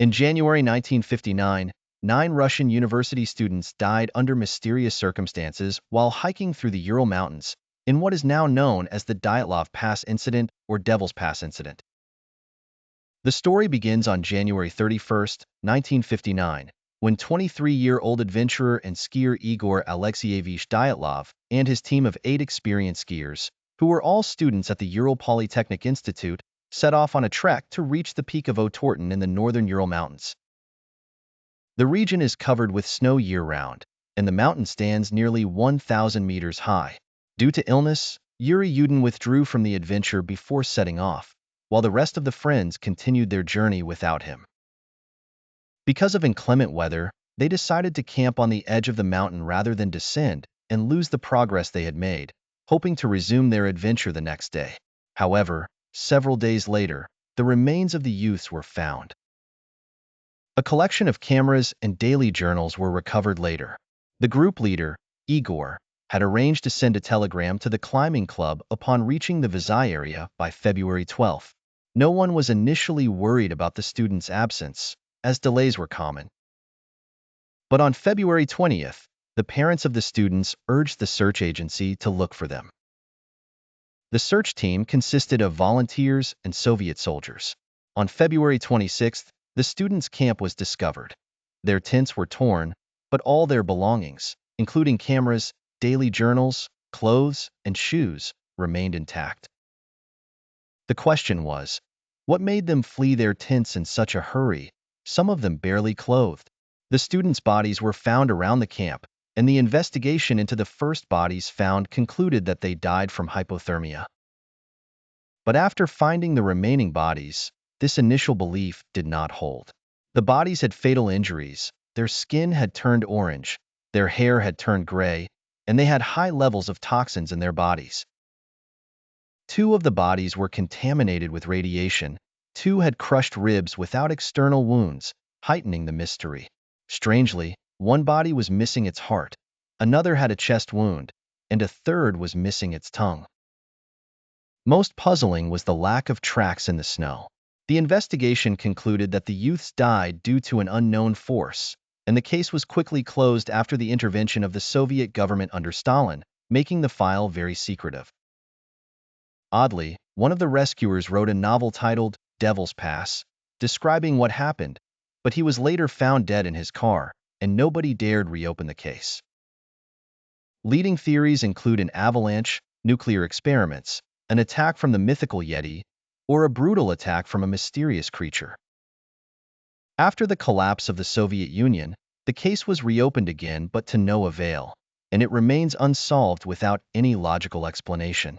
In January 1959, 9 Russian university students died under mysterious circumstances while hiking through the Ural Mountains in what is now known as the Dyatlov Pass Incident or Devil's Pass Incident. The story begins on January 31, 1959, when 23-year-old adventurer and skier Igor Alexeyevich Dyatlov and his team of 8 experienced skiers, who were all students at the Ural Polytechnic Institute, set off on a trek to reach the peak of Otorten in the northern Ural Mountains. The region is covered with snow year-round, and the mountain stands nearly 1,000 meters high. Due to illness, Yuri Yudin withdrew from the adventure before setting off, while the rest of the friends continued their journey without him. Because of inclement weather, they decided to camp on the edge of the mountain rather than descend and lose the progress they had made, hoping to resume their adventure the next day. However, several days later, the remains of the youths were found. A collection of cameras and daily journals were recovered later. The group leader, Igor, had arranged to send a telegram to the climbing club upon reaching the Vizhai area by February 12. No one was initially worried about the students' absence, as delays were common. But on February 20th, the parents of the students urged the search agency to look for them. The search team consisted of volunteers and Soviet soldiers. On February 26th, the students' camp was discovered. Their tents were torn, but all their belongings, including cameras, daily journals, clothes, and shoes, remained intact. The question was, what made them flee their tents in such a hurry, some of them barely clothed? The students' bodies were found around the camp, and the investigation into the first bodies found concluded that they died from hypothermia. But after finding the remaining bodies, this initial belief did not hold. The bodies had fatal injuries, their skin had turned orange, their hair had turned gray, and they had high levels of toxins in their bodies. 2 of the bodies were contaminated with radiation, 2 had crushed ribs without external wounds, heightening the mystery. Strangely, 1 body was missing its heart, another had a chest wound, and a third was missing its tongue. Most puzzling was the lack of tracks in the snow. The investigation concluded that the youths died due to an unknown force, and the case was quickly closed after the intervention of the Soviet government under Stalin, making the file very secretive. Oddly, one of the rescuers wrote a novel titled Devil's Pass, describing what happened, but he was later found dead in his car, and nobody dared reopen the case. Leading theories include an avalanche, nuclear experiments, an attack from the mythical Yeti, or a brutal attack from a mysterious creature. After the collapse of the Soviet Union, the case was reopened again but to no avail, and it remains unsolved without any logical explanation.